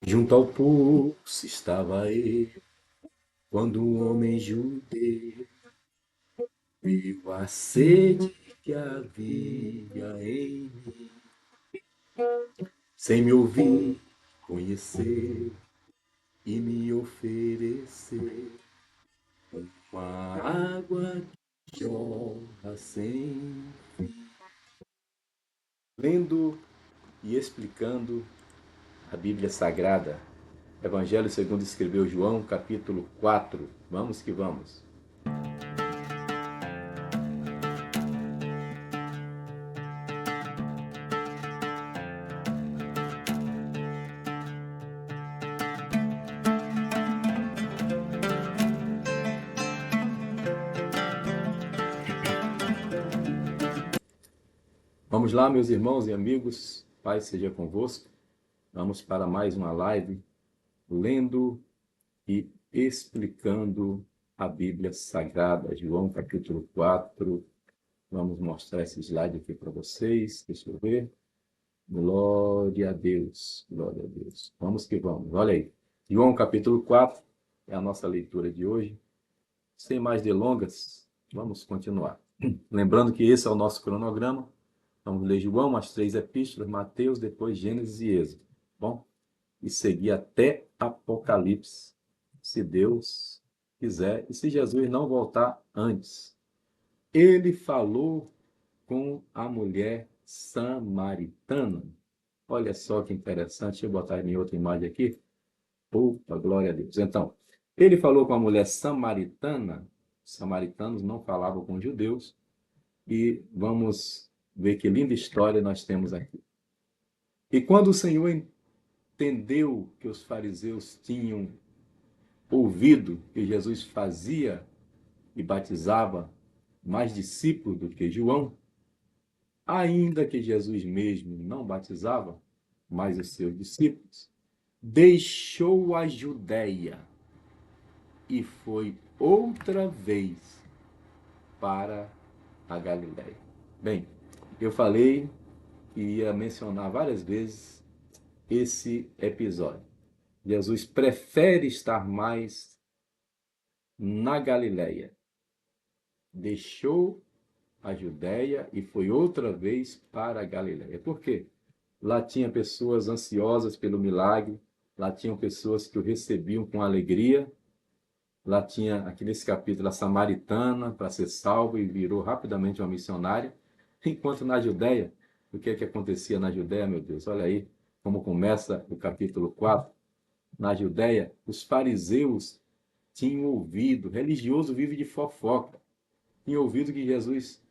Junto ao poço estava ele, quando um homem judeu viu a sede que havia em mim, sem me ouvir, conhecer e me oferecer uma água que jorra sem fim. Lendo e explicando a Bíblia Sagrada, Evangelho segundo escreveu João, capítulo 4. Vamos que vamos. Vamos lá, meus irmãos e amigos, paz seja convosco. Vamos para mais uma live, lendo e explicando a Bíblia Sagrada, João capítulo 4. Vamos mostrar esse slide aqui para vocês, deixa eu ver. Glória a Deus, glória a Deus. Vamos que vamos, olha aí. João capítulo 4 é a nossa leitura de hoje. Sem mais delongas, vamos continuar. Lembrando que esse é o nosso cronograma. Vamos ler João, as 3 epístolas, Mateus, depois Gênesis e Êxodo. Bom? E seguir até Apocalipse, se Deus quiser, e se Jesus não voltar antes. Ele falou com a mulher samaritana. Olha só que interessante, deixa eu botar em outra imagem aqui. Opa, glória a Deus. Então, ele falou com a mulher samaritana, os samaritanos não falavam com judeus, e vamos ver que linda história nós temos aqui. E quando o Senhor entendeu que os fariseus tinham ouvido que Jesus fazia e batizava mais discípulos do que João, ainda que Jesus mesmo não batizava mais os seus discípulos, deixou a Judéia e foi outra vez para a Galiléia. Bem, eu falei que ia mencionar várias vezes esse episódio. Jesus prefere estar mais na Galiléia. Deixou a Judéia e foi outra vez para a Galiléia. Por quê? Lá tinha pessoas ansiosas pelo milagre, lá tinham pessoas que o recebiam com alegria, lá tinha, aqui nesse capítulo, a samaritana para ser salva e virou rapidamente uma missionária, enquanto na Judéia, o que é que acontecia na Judéia, meu Deus? Olha aí como começa o capítulo 4. Na Judéia, os fariseus tinham ouvido, religioso vive de fofoca, tinham ouvido que Jesus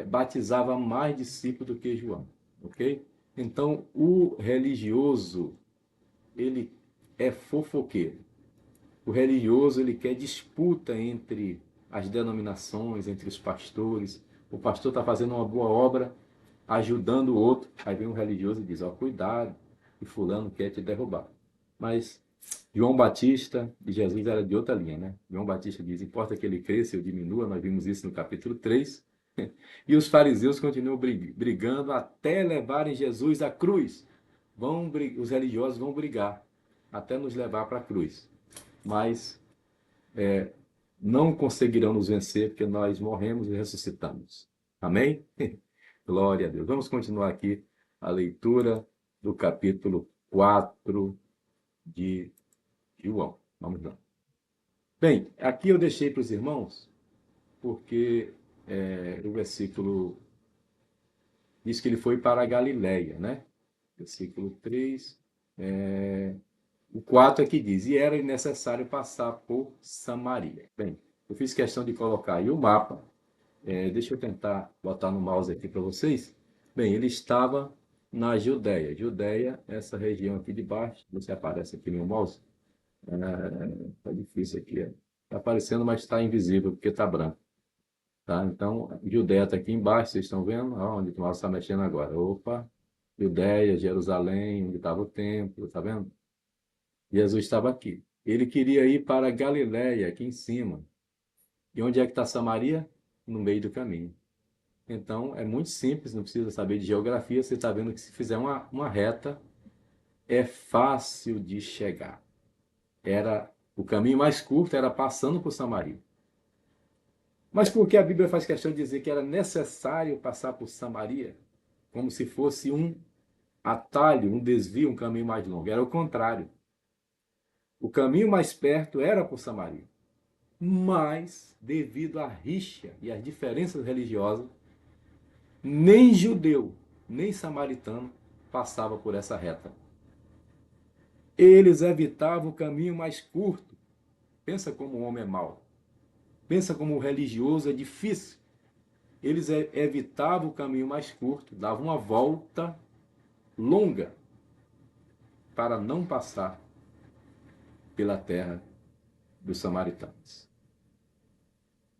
batizava mais discípulos do que João, ok? Então, o religioso, ele é fofoqueiro. O religioso, ele quer disputa entre as denominações, entre os pastores. O pastor está fazendo uma boa obra, ajudando o outro. Aí vem um religioso e diz, ó, cuidado, que fulano quer te derrubar. Mas João Batista e Jesus era de outra linha, né? João Batista diz, importa que ele cresça, eu diminua, nós vimos isso no capítulo 3. E os fariseus continuam brigando até levarem Jesus à cruz. Os religiosos vão brigar até nos levar para a cruz. Mas não conseguirão nos vencer porque nós morremos e ressuscitamos. Amém? Glória a Deus. Vamos continuar aqui a leitura do capítulo 4 de João. Vamos lá. Bem, aqui eu deixei para os irmãos porque o versículo diz que ele foi para a Galiléia, né? Versículo 3. O 4 é que diz, e era necessário passar por Samaria. Bem, eu fiz questão de colocar aí o mapa. Deixa eu tentar botar no mouse aqui para vocês. Bem, ele estava na Judéia. Judéia, essa região aqui de baixo. Você aparece aqui no mouse. Tá difícil aqui. Está aparecendo, mas está invisível, porque está branco. Tá? Então, Judéia está aqui embaixo, vocês estão vendo? Onde o mouse está mexendo agora. Opa! Judéia, Jerusalém, onde estava o templo, tá vendo? Jesus estava aqui. Ele queria ir para Galiléia, aqui em cima. E onde é que está Samaria? No meio do caminho. Então, é muito simples, não precisa saber de geografia. Você está vendo que se fizer uma reta, é fácil de chegar. O caminho mais curto era passando por Samaria. Mas por que a Bíblia faz questão de dizer que era necessário passar por Samaria? Como se fosse um atalho, um desvio, um caminho mais longo. Era o contrário. O caminho mais perto era por Samaria. Mas, devido à rixa e às diferenças religiosas, nem judeu, nem samaritano passava por essa reta. Eles evitavam o caminho mais curto. Pensa como o homem é mau. Pensa como o religioso é difícil. Eles evitavam o caminho mais curto, davam uma volta longa para não passar pela terra dos samaritanos.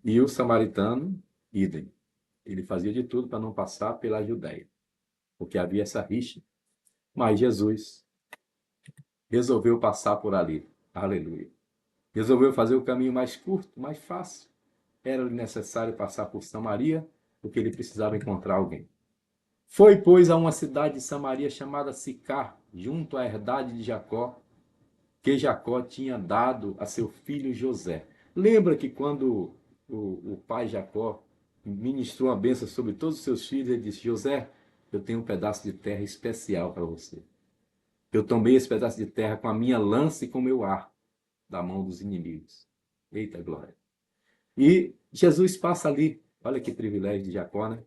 E o samaritano, idem. Ele fazia de tudo para não passar pela Judéia, porque havia essa rixa. Mas Jesus resolveu passar por ali. Aleluia. Resolveu fazer o caminho mais curto, mais fácil. Era necessário passar por Samaria, porque ele precisava encontrar alguém. Foi, pois, a uma cidade de Samaria chamada Sicar, junto à herdade de Jacó, que Jacó tinha dado a seu filho José. Lembra que quando o pai Jacó ministrou a bênção sobre todos os seus filhos, ele disse: José, eu tenho um pedaço de terra especial para você. Eu tomei esse pedaço de terra com a minha lança e com o meu arco da mão dos inimigos. Eita glória! E Jesus passa ali. Olha que privilégio de Jacó, né?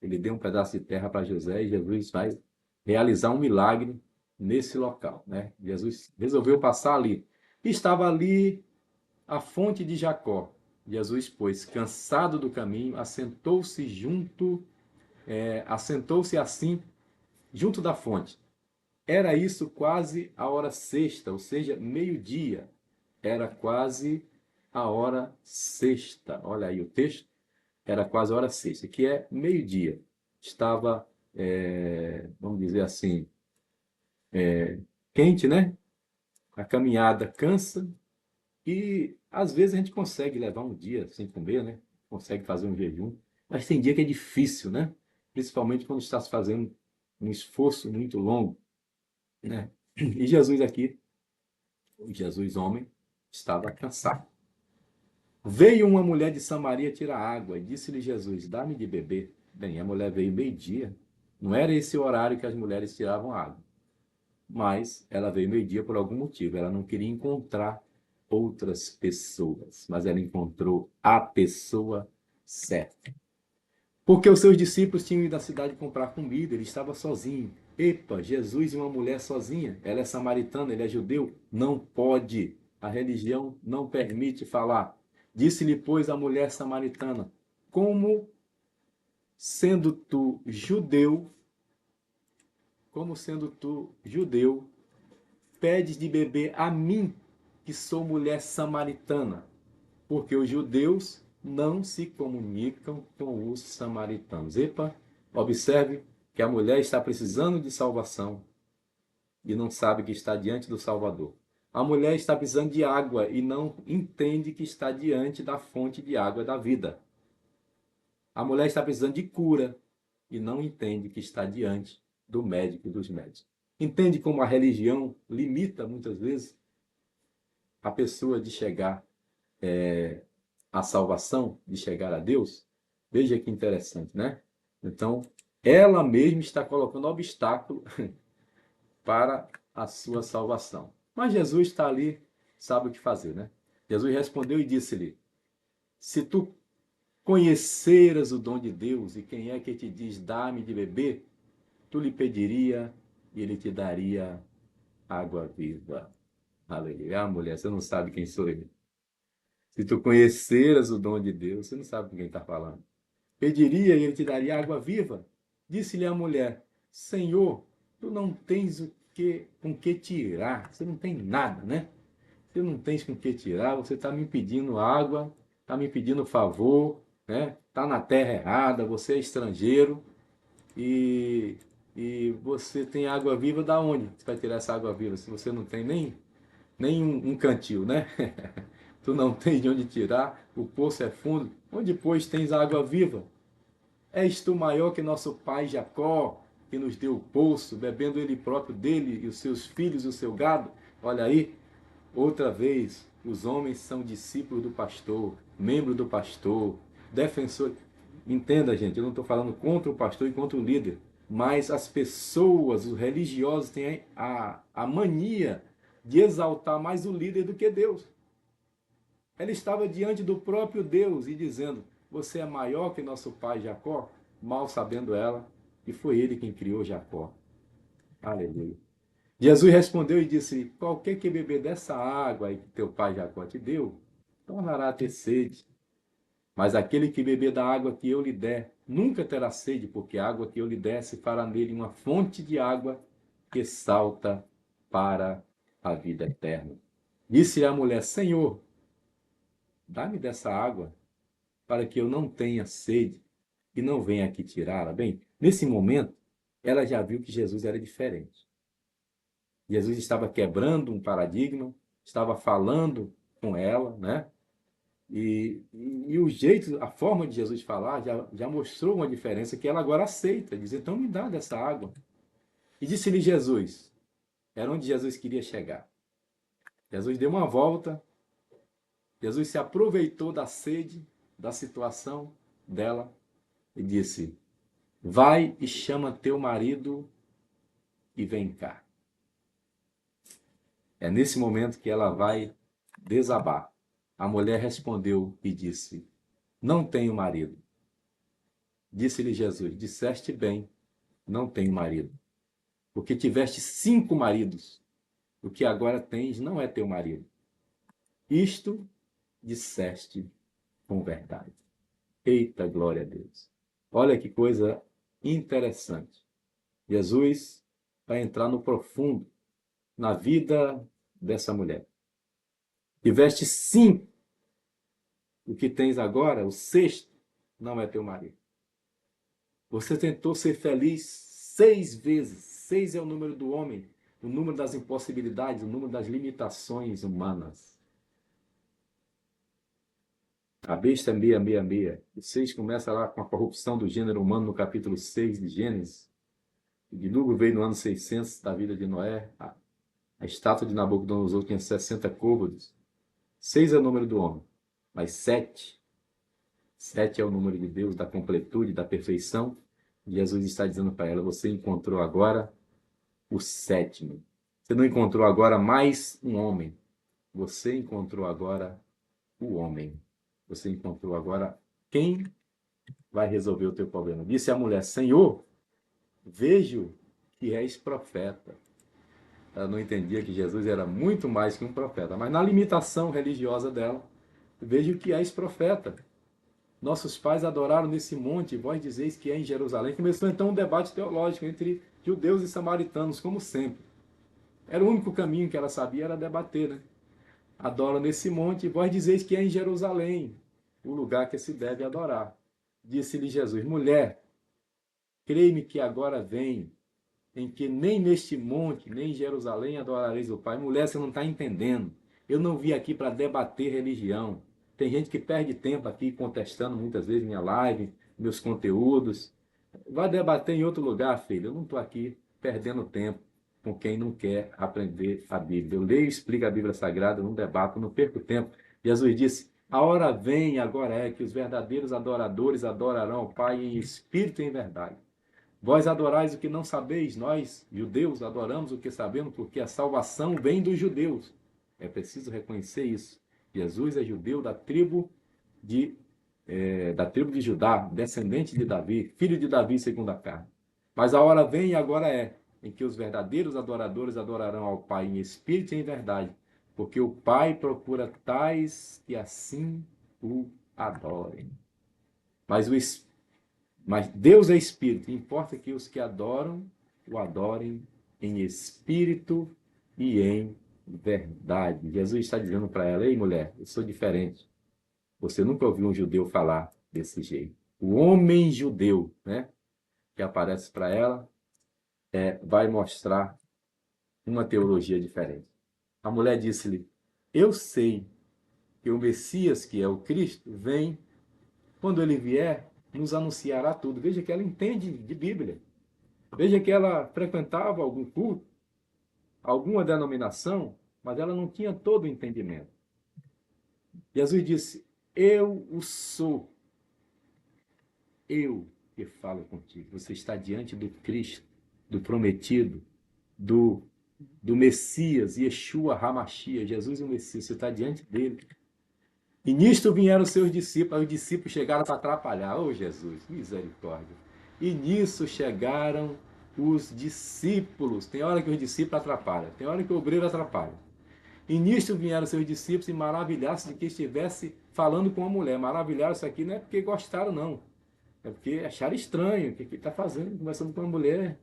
Ele deu um pedaço de terra para José e Jesus vai realizar um milagre nesse local, né? Jesus resolveu passar ali. Estava ali a fonte de Jacó. Jesus, pois, cansado do caminho, assentou-se assim junto da fonte. Era isso quase a hora sexta, ou seja, meio-dia. Era quase a hora sexta. Olha aí o texto. Era quase a hora sexta, que é meio-dia. Estava, vamos dizer assim, quente, né? A caminhada cansa e às vezes a gente consegue levar um dia sem comer, né? Consegue fazer um jejum, mas tem dia que é difícil, né? Principalmente quando está se fazendo um esforço muito longo, né? E Jesus aqui, o Jesus homem, estava cansado. Veio uma mulher de Samaria tirar água e disse-lhe Jesus: dá-me de beber. Bem, a mulher veio meio-dia. Não era esse o horário que as mulheres tiravam água. Mas ela veio meio-dia por algum motivo. Ela não queria encontrar outras pessoas, mas ela encontrou a pessoa certa. Porque os seus discípulos tinham ido à cidade comprar comida, ele estava sozinho. Epa, Jesus e uma mulher sozinha. Ela é samaritana, ele é judeu. Não pode. A religião não permite falar. Disse-lhe, pois, a mulher samaritana: como sendo tu judeu, como sendo tu judeu, pedes de beber a mim, que sou mulher samaritana? Porque os judeus não se comunicam com os samaritanos. Epa, observe que a mulher está precisando de salvação e não sabe que está diante do Salvador. A mulher está precisando de água e não entende que está diante da fonte de água da vida. A mulher está precisando de cura e não entende que está diante do médico dos médicos. Entende como a religião limita, muitas vezes, a pessoa de chegar à salvação, de chegar a Deus? Veja que interessante, né? Então, ela mesma está colocando obstáculo para a sua salvação. Mas Jesus está ali, sabe o que fazer, né? Jesus respondeu e disse-lhe: se tu conheceras o dom de Deus e quem é que te diz dá-me de beber, tu lhe pediria e ele te daria água viva. Aleluia. Ah, mulher, você não sabe quem sou eu. Se tu conheceras o dom de Deus, você não sabe com quem está falando. Pediria e ele te daria água viva. Disse-lhe a mulher: Senhor, tu não tens com que tirar. Você não tem nada, né? Você não tens com que tirar. Você está me pedindo água, está me pedindo favor, né? Está na terra errada, você é estrangeiro e, e você tem água viva da onde? Você vai tirar essa água viva se você não tem nem um cantil, né? Tu não tens de onde tirar, o poço é fundo. Onde, pois, tens água viva? És tu maior que nosso pai Jacó? que nos deu o poço, bebendo ele próprio dele e os seus filhos e o seu gado. Olha aí, outra vez, os homens são discípulos do pastor, membros do pastor, defensor. Entenda, gente, eu não estou falando contra o pastor e contra o líder, mas as pessoas, os religiosos, têm a mania de exaltar mais o líder do que Deus. Ela estava diante do próprio Deus e dizendo: você é maior que nosso pai Jacó? Mal sabendo ela que foi ele quem criou Jacó. Aleluia. Jesus respondeu e disse: qualquer que beber dessa água aí que teu pai Jacó te deu, tornará a ter sede. Mas aquele que beber da água que eu lhe der, nunca terá sede, porque a água que eu lhe der se fará nele uma fonte de água que salta para a vida eterna. Disse a mulher: Senhor, dá-me dessa água, para que eu não tenha sede e não venha aqui tirá-la. Bem, nesse momento, ela já viu que Jesus era diferente. Jesus estava quebrando um paradigma, estava falando com ela, né? E o jeito, a forma de Jesus falar já mostrou uma diferença que ela agora aceita. Diz: então me dá dessa água. E disse-lhe Jesus, era onde Jesus queria chegar. Jesus deu uma volta, Jesus se aproveitou da sede, da situação dela e disse: vai e chama teu marido e vem cá. É nesse momento que ela vai desabar. A mulher respondeu e disse: não tenho marido. Disse-lhe Jesus: disseste bem, não tenho marido, porque tiveste 5 maridos. O que agora tens não é teu marido. Isto disseste com verdade. Eita, glória a Deus. Olha que coisa interessante. Jesus vai entrar no profundo, na vida dessa mulher. Tiveste 5. O que tens agora, o 6º, não é teu marido. Você tentou ser feliz 6 vezes. 6 é o número do homem, o número das impossibilidades, o número das limitações humanas. A besta é 666. O 6 começa lá com a corrupção do gênero humano no capítulo 6 de Gênesis. O dilúvio veio no ano 600 da vida de Noé. A estátua de Nabucodonosor tinha 60 côvados. 6 é o número do homem, mas 7 é o número de Deus, da completude, da perfeição. Jesus está dizendo para ela: você encontrou agora o 7º. Você não encontrou agora mais um homem. Você encontrou agora o homem. Você encontrou agora quem vai resolver o teu problema. Disse a mulher: Senhor, vejo que és profeta. Ela não entendia que Jesus era muito mais que um profeta, mas na limitação religiosa dela, vejo que és profeta. Nossos pais adoraram nesse monte, e vós dizeis que é em Jerusalém. Começou então um debate teológico entre judeus e samaritanos, como sempre. Era o único caminho que ela sabia, era debater, né? Adoram nesse monte, e vós dizeis que é em Jerusalém, o lugar que se deve adorar. Disse-lhe Jesus: mulher, crei-me que agora vem, em que nem neste monte, nem em Jerusalém adorareis o Pai. Mulher, você não está entendendo. Eu não vim aqui para debater religião. Tem gente que perde tempo aqui contestando muitas vezes minha live, meus conteúdos. Vai debater em outro lugar, filho. Eu não estou aqui perdendo tempo com quem não quer aprender a Bíblia. Eu leio e explico a Bíblia Sagrada, não debato, não perco tempo. Jesus disse: a hora vem, agora é, que os verdadeiros adoradores adorarão ao Pai em espírito e em verdade. Vós adorais o que não sabeis, nós, judeus, adoramos o que sabemos, porque a salvação vem dos judeus. É preciso reconhecer isso. Jesus é judeu da tribo de Judá, descendente de Davi, filho de Davi segundo a carne. Mas a hora vem e agora é, em que os verdadeiros adoradores adorarão ao Pai em espírito e em verdade, porque o Pai procura tais que assim o adorem. Mas Deus é espírito, e importa que os que adoram, o adorem em espírito e em verdade. Jesus está dizendo para ela: ei, mulher, eu sou diferente. Você nunca ouviu um judeu falar desse jeito. O homem judeu, né, que aparece para ela, vai mostrar uma teologia diferente. A mulher disse-lhe: eu sei que o Messias, que é o Cristo, vem. Quando ele vier, nos anunciará tudo. Veja que ela entende de Bíblia. Veja que ela frequentava algum culto, alguma denominação, mas ela não tinha todo o entendimento. Jesus disse: Eu o sou, eu que falo contigo. Você está diante do Cristo, do prometido, do, do Messias, Yeshua Hamashia, Jesus o Messias. Você está diante dele. E nisto vieram os seus discípulos. Os discípulos chegaram para atrapalhar. Oh, Jesus, misericórdia. E nisso chegaram os discípulos. Tem hora que os discípulos atrapalham, tem hora que o obreiro atrapalha. E nisto vieram seus discípulos e maravilharam-se de que estivesse falando com uma mulher. Maravilharam-se aqui não é porque gostaram, não. É porque acharam estranho. O que ele está fazendo, conversando com uma mulher?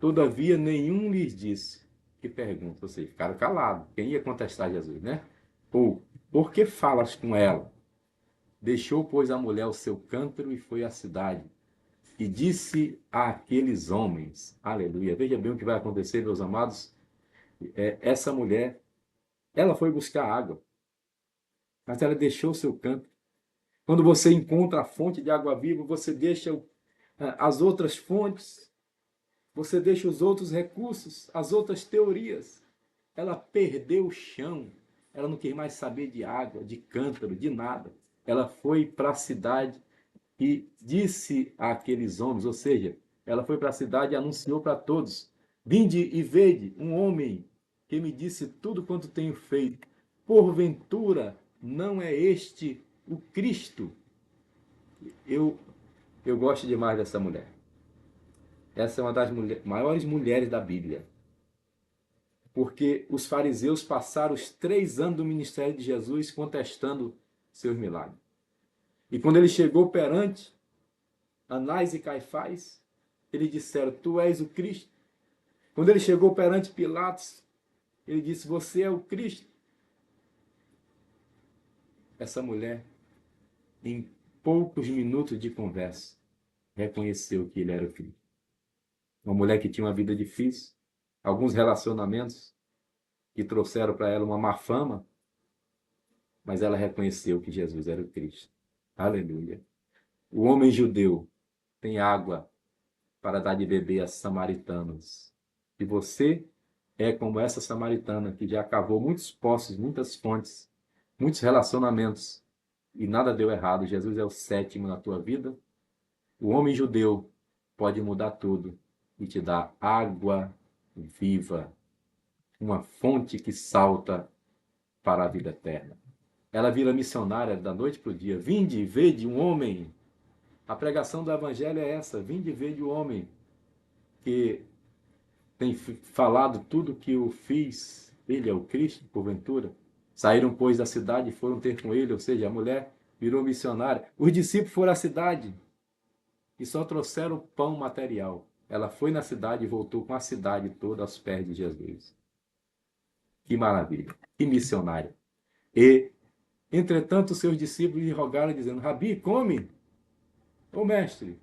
Todavia, nenhum lhes disse. Que pergunta? Ou seja, ficaram calados. Quem ia contestar Jesus, né? Ou, por que falas com ela? Deixou, pois, a mulher o seu cântaro e foi à cidade. E disse àqueles homens, aleluia. Veja bem o que vai acontecer, meus amados. Essa mulher, ela foi buscar água, mas ela deixou o seu cântaro. Quando você encontra a fonte de água viva, você deixa as outras fontes, você deixa os outros recursos, as outras teorias. Ela perdeu o chão, ela não quis mais saber de água, de cântaro, de nada. Ela foi para a cidade e disse àqueles homens, ou seja, ela foi para a cidade e anunciou para todos: Vinde e vede um homem que me disse tudo quanto tenho feito. Porventura não é este o Cristo? Eu, eu gosto demais dessa mulher. Essa é uma das maiores mulheres da Bíblia. Porque os fariseus passaram os 3 anos do ministério de Jesus contestando seus milagres. E quando ele chegou perante Anás e Caifás, eles disseram: Tu és o Cristo. Quando ele chegou perante Pilatos, ele disse: Você é o Cristo. Essa mulher, em poucos minutos de conversa, reconheceu que ele era o Cristo. Uma mulher que tinha uma vida difícil, alguns relacionamentos que trouxeram para ela uma má fama, mas ela reconheceu que Jesus era o Cristo. Aleluia. O homem judeu tem água para dar de beber a samaritanos. E você é como essa samaritana que já cavou muitos poços, muitas fontes, muitos relacionamentos e nada deu errado. Jesus é o 7º na tua vida. O homem judeu pode mudar tudo e te dar água viva, uma fonte que salta para a vida eterna. Ela vira missionária da noite para o dia. Vinde e vede um homem. A pregação do evangelho é essa: vinde e vede o homem que tem falado tudo que eu fiz. Ele é o Cristo, porventura. Saíram, pois, da cidade e foram ter com ele, ou seja, a mulher virou missionária. Os discípulos foram à cidade e só trouxeram pão material. Ela foi na cidade e voltou com a cidade toda aos pés de Jesus. Que maravilha! Que missionária! E, entretanto, seus discípulos lhe rogaram, dizendo: Rabi, come! Ô mestre,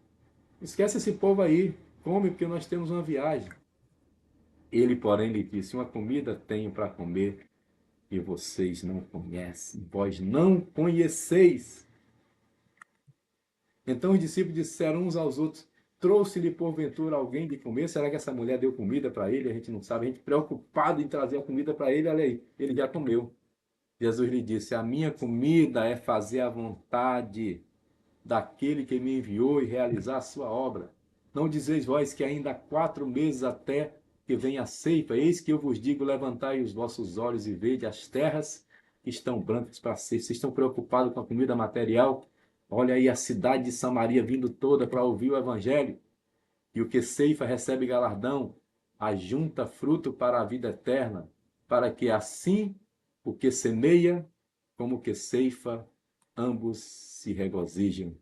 esquece esse povo aí, come, porque nós temos uma viagem. Ele, porém, lhe disse: Uma comida tenho para comer e vocês não conhecem, vós não conheceis. Então os discípulos disseram uns aos outros: Trouxe-lhe porventura alguém de comer? Será que essa mulher deu comida para ele? A gente não sabe. A gente preocupado em trazer a comida para ele, olha aí, ele já comeu. Jesus lhe disse: A minha comida é fazer a vontade daquele que me enviou e realizar a sua obra. Não dizeis vós que ainda há 4 meses até que venha a ceifa? Eis que eu vos digo: levantai os vossos olhos e vede as terras que estão brancas para ser. Vocês estão preocupados com a comida material? Olha aí a cidade de Samaria vindo toda para ouvir o evangelho. E o que ceifa recebe galardão, ajunta fruto para a vida eterna, para que assim o que semeia como o que ceifa, ambos se regozijem.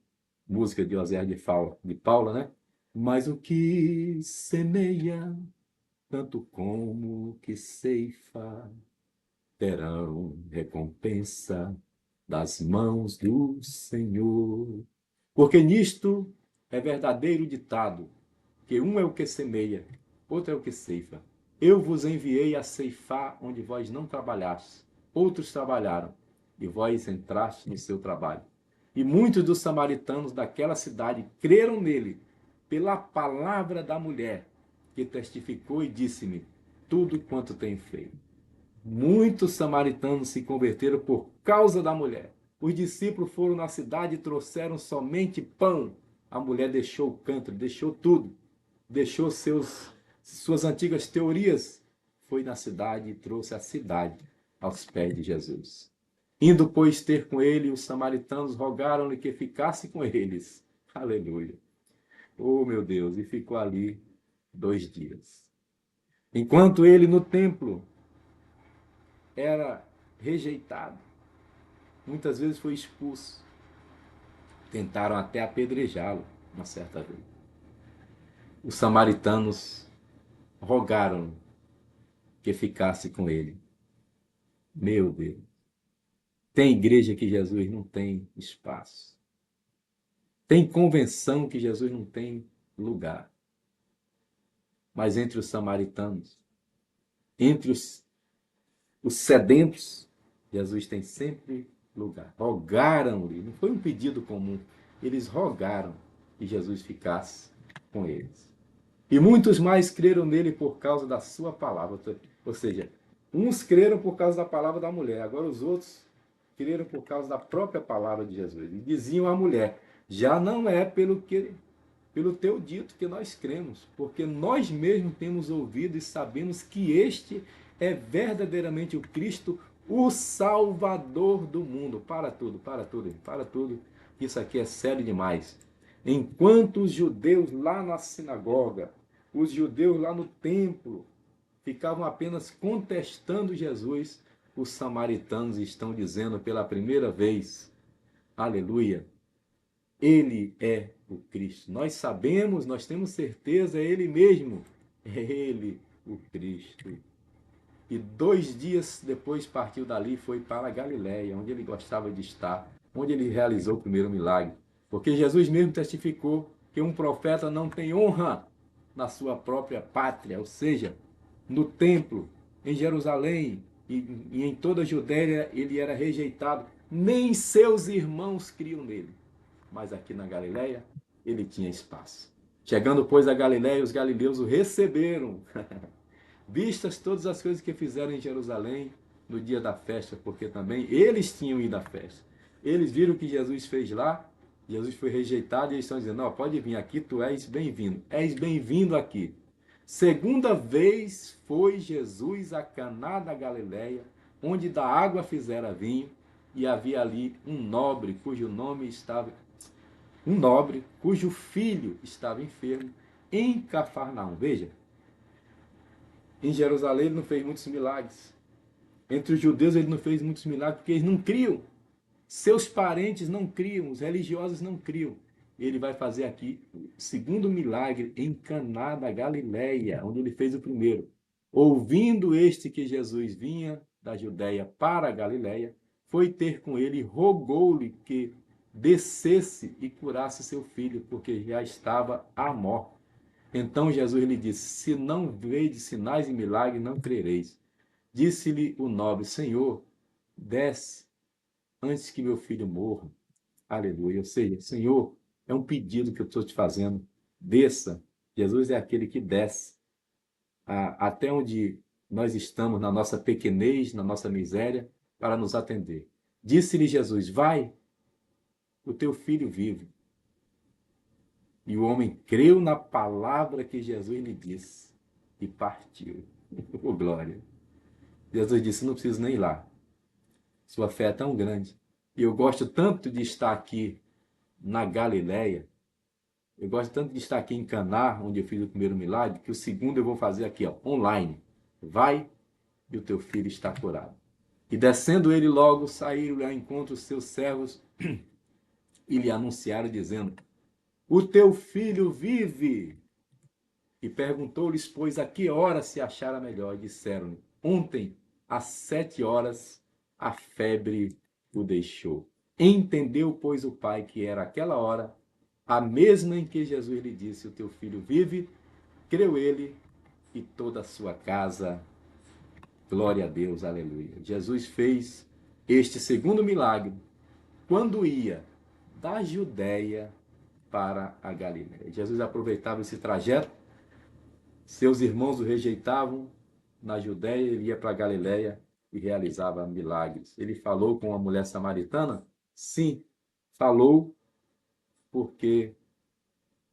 Música de Osés de Paula, né? Mas o que semeia, tanto como o que ceifa, terão recompensa das mãos do Senhor. Porque nisto é verdadeiro ditado, que um é o que semeia, outro é o que ceifa. Eu vos enviei a ceifar onde vós não trabalhastes. Outros trabalharam, e vós entrastes no seu trabalho. E muitos dos samaritanos daquela cidade creram nele, pela palavra da mulher, que testificou e disse-me tudo quanto tenho feito. Muitos samaritanos se converteram por causa da mulher. Os discípulos foram na cidade e trouxeram somente pão. A mulher deixou o cântaro, deixou tudo, deixou suas antigas teorias, foi na cidade e trouxe a cidade aos pés de Jesus. Indo, pois, ter com ele, os samaritanos rogaram-lhe que ficasse com eles. Aleluia. Oh, meu Deus, e ficou ali 2 dias. Enquanto ele no templo era rejeitado, muitas vezes foi expulso. Tentaram até apedrejá-lo uma certa vez. Os samaritanos rogaram que ficasse com ele. Meu Deus. Tem igreja que Jesus não tem espaço. Tem convenção que Jesus não tem lugar. Mas entre os samaritanos, entre os sedentos, Jesus tem sempre lugar. Rogaram-lhe, não foi um pedido comum, eles rogaram que Jesus ficasse com eles. E muitos mais creram nele por causa da sua palavra. Ou seja, uns creram por causa da palavra da mulher, agora os outros creram por causa da própria palavra de Jesus. E diziam à mulher, já não é pelo teu dito que nós cremos, porque nós mesmos temos ouvido e sabemos que este é verdadeiramente o Cristo, o Salvador do mundo. Para tudo, para tudo, para tudo. Isso aqui é sério demais. Enquanto os judeus lá na sinagoga, os judeus lá no templo, ficavam apenas contestando Jesus, os samaritanos estão dizendo pela primeira vez, aleluia, ele é o Cristo. Nós sabemos, nós temos certeza, é ele mesmo. É ele o Cristo. E 2 dias depois partiu dali e foi para a Galiléia, onde ele gostava de estar, onde ele realizou o primeiro milagre. Porque Jesus mesmo testificou que um profeta não tem honra na sua própria pátria, ou seja, no templo, em Jerusalém e em toda a Judéia ele era rejeitado. Nem seus irmãos criam nele. Mas aqui na Galiléia ele tinha espaço. Chegando, pois, a Galiléia, os galileus o receberam. Vistas todas as coisas que fizeram em Jerusalém no dia da festa, porque também eles tinham ido à festa. Eles viram o que Jesus fez lá, Jesus foi rejeitado e eles estão dizendo, não, pode vir aqui, tu és bem-vindo aqui. Segunda vez foi Jesus a Caná da Galiléia, onde da água fizera vinho, e havia ali um nobre cujo filho estava enfermo, em Cafarnaum. Veja, em Jerusalém ele não fez muitos milagres. Entre os judeus ele não fez muitos milagres porque eles não criam. Seus parentes não criam, os religiosos não criam. Ele vai fazer aqui o segundo milagre em Caná da Galiléia, onde ele fez o primeiro. Ouvindo este que Jesus vinha da Judéia para a Galiléia, foi ter com ele e rogou-lhe que descesse e curasse seu filho, porque já estava à morte. Então Jesus lhe disse, se não vedes sinais e milagres, não crereis. Disse-lhe o nobre, Senhor, desce antes que meu filho morra. Aleluia. Ou seja, Senhor, é um pedido que eu estou te fazendo. Desça. Jesus é aquele que desce até onde nós estamos, na nossa pequenez, na nossa miséria, para nos atender. Disse-lhe Jesus, vai, o teu filho vive. E o homem creu na palavra que Jesus lhe disse e partiu. Oh, glória. Jesus disse, não preciso nem ir lá. Sua fé é tão grande. E eu gosto tanto de estar aqui na Galiléia, eu gosto tanto de estar aqui em Caná, onde eu fiz o primeiro milagre, que o segundo eu vou fazer aqui, ó, online. Vai e o teu filho está curado. E descendo ele logo, saíram ao encontro os seus servos e lhe anunciaram, dizendo, o teu filho vive. E perguntou-lhes, pois, a que hora se achara melhor. E disseram-lhe, ontem, às 7 horas, a febre o deixou. Entendeu, pois, o pai que era aquela hora, a mesma em que Jesus lhe disse, o teu filho vive, creu ele e toda a sua casa. Glória a Deus, aleluia. Jesus fez este segundo milagre quando ia da Judéia para a Galiléia. Jesus aproveitava esse trajeto, seus irmãos o rejeitavam, na Judéia ele ia para a Galiléia e realizava milagres. Ele falou com a mulher samaritana? Sim, falou porque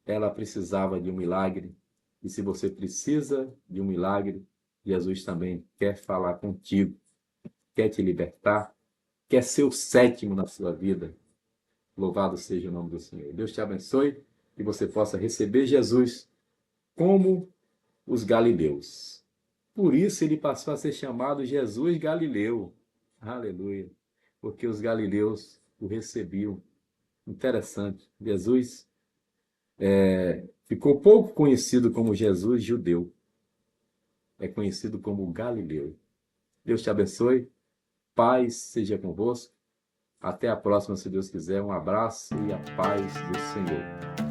ela precisava de um milagre. E se você precisa de um milagre, Jesus também quer falar contigo, quer te libertar, quer ser o sétimo na sua vida. Louvado seja o nome do Senhor. Deus te abençoe e você possa receber Jesus como os galileus. Por isso ele passou a ser chamado Jesus Galileu. Aleluia. Porque os galileus o recebiam. Interessante. Jesus ficou pouco conhecido como Jesus judeu. É conhecido como Galileu. Deus te abençoe. Paz seja convosco. Até a próxima, se Deus quiser. Um abraço e a paz do Senhor.